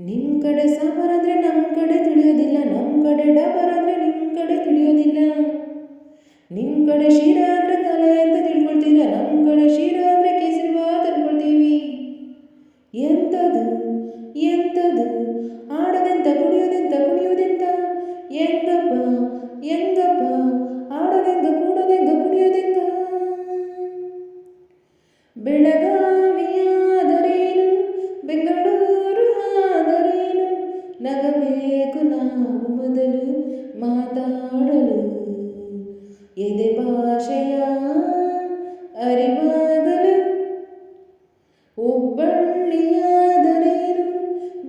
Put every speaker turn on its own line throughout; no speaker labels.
ನಿಮ್ ಕಡೆ ಸಾಂಬಾರಂದ್ರೆ ನಮ್ಮ ಕಡೆ ತಿಳಿಯೋದಿಲ್ಲ, ನಮ್ಮ ಕಡೆ ಡಾಬರ್ ಅಂದ್ರೆ ನಿಮ್ಮ ಕಡೆ ತಿಳಿಯೋದಿಲ್ಲ. ನಿಮ್ಮ ಕಡೆ ಶೀರಾ ಅಂದ್ರೆ ತಲೆ ಅಂತ ತಿಳ್ಕೊಳ್ತೀರ, ನಮ್ಮ ಕಡೆ ಶೀರಾ ಅಂದ್ರೆ ಕೇಸರಿಬಾತ್ ಅನ್ಕೊಳ್ತೀವಿ. ಎಂಥದು ಎಂಥದು ಆಡದೆಂತ ಕುಡಿಯೋದೆಂತ ಕುಣಿಯೋದೆಂತ, ಎಂಗಪ್ಪ ಎಂಗಪ್ಪ ಆಡದೆಂಗ ಕೂಡದೆಂಗ ಕುಣಿಯೋದೆಂಗ. ಬೆಳಗಾವಿಯಾದರೇನು ಬೆಂಗಳೂರು ಆದರೇನು, ನಗಬೇಕು ನಾವು ಮೊದಲು ಮಾತಾಡಲು. ಎದೆ ಭಾಷೆಯ ಅರಿವಾಗಲು. ಹುಬ್ಬಳ್ಳಿಯಾದರೇನು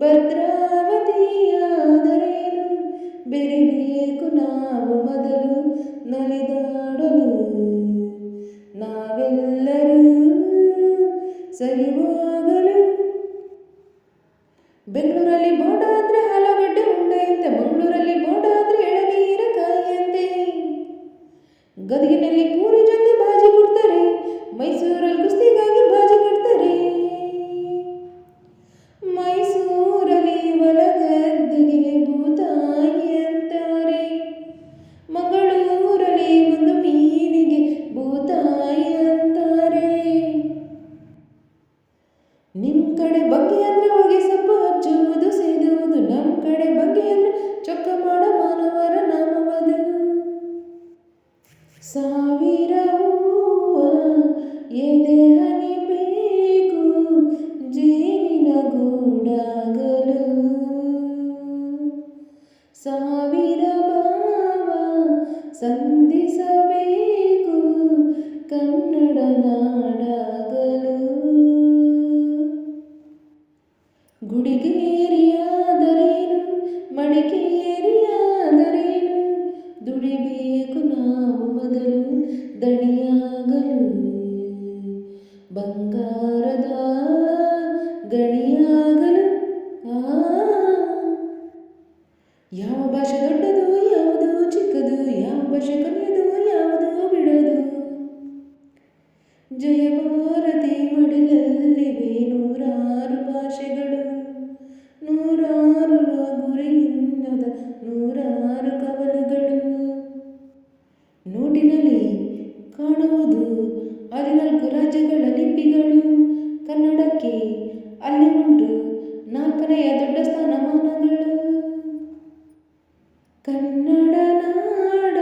ಭದ್ರಾವತಿಯಾದರೇನು, ಬೆರಿಬೇಕು ನಾವು ಮೊದಲು ನಲಿದಾಡಲು. ನಾವೆಲ್ಲರೂ ಸರಿ ಹೋಗಲು. ಬೆಂಗಳೂರಲ್ಲಿ ಬೋಂಡ ಅಂದರೆ ಆಲೂಗಡ್ಡೆ ಉಂಡೆಯಂತೆ, ಮಂಗಳೂರಲ್ಲಿ ಬೋಂಡ ಅಂದರೆ ಎಳನೀರ ಕಾಯಿಯಂತೆ. ಗದಗಿನಲ್ಲಿ ಪೂರಿ ಜೊತೆ ಬಾಜಿ ಕೊಡ್ತಾರೆ, ಮೈಸೂರಲ್ಲಿ ಕುಸ್ತಿಗಾಗಿ ಬಾಜಿ ಕಟ್ತಾರೆ. ಮೈಸೂರಲ್ಲಿ ಹೊಲಗದ್ದೆಗೆ ಭೂತಾಯಿ ಅಂತಾರೆ, ಮಂಗಳೂರಲ್ಲಿ ಒಂದು ಮೀನಿಗೆ ಭೂತಾಯಿ ಅಂತಾರೆ. ನಿಮ್ಮ ಕಡೆ ಬಗ್ಗೆ ಅಂದರೆ ಹೊಗೆ ಸೊಪ್ಪು ಹಚ್ಚುವುದು ಸೇದುವುದು, ನಮ್ಮ ಕಡೆ ಬಗ್ಗೆ ಅಂದರೆ ಚೊಕ್ಕ ಮಾಡ ಮಾನವರ ನಾಮವದು. ಸಾವಿರ ಹೂವ ಎದೆ ಹನಿಬೇಕು ಜೇನಿನ ಗೂಡಾಗಲು, ಸಾವಿರ ಭಾವ ಸಂಧಿಸಬೇಕು ಕನ್ನಡ ನಾಡಾಗಲು. ಗುಡಿಗೇರಿಯಾದರೇನು ಮಡಿಕೇರಿಯಾದರೇನು, ದುಡಿಬೇಕು ನಾವು ಮೊದಲು ದಣಿಯಾಗಲು. ಬಂಗಾರದ ಗಣಿಯಾಗಲು. ಯಾವ ಭಾಷೆ ದೊಡ್ಡದು ಯಾವುದು ಚಿಕ್ಕದು, ಯಾವ ಭಾಷೆ ಕಲಿಯೋದು ಯಾವುದು ಬಿಡೋದು. ಜಯ ಭಾರತಿ ಮಡಿಲಲ್ಲಿವೆ ನೂರಾರು ಭಾಷೆಗಳು, ನೂರಾರು ಗುರಿಯಿಲ್ಲದ ನೂರಾರು ಕವಲುಗಳು. ನೋಟಿನಲ್ಲಿ ಕಾಣುವುದು 14 ರಾಜ್ಯಗಳ ಲಿಪಿಗಳು, ಕನ್ನಡಕ್ಕೆ ಅಲ್ಲಿ ಉಂಟು 4ನೇ ದೊಡ್ಡ ಸ್ಥಾನಮಾನಗಳು. ಕನ್ನಡ ನಾಡ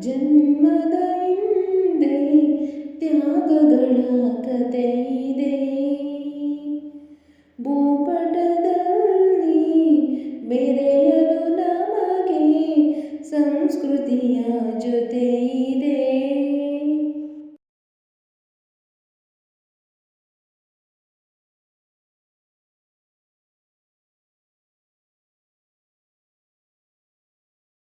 ಜನ್ಮದ ಹಿಂದೆ ತ್ಯಾಗಗಳ ಕತೆ ಇದೆ, ಭೂಪಟದಲ್ಲಿ ಮೆರೆಯಲು ನಮಗೆ ಸಂಸ್ಕೃತಿಯ ಜೊತೆ ಇದೆ.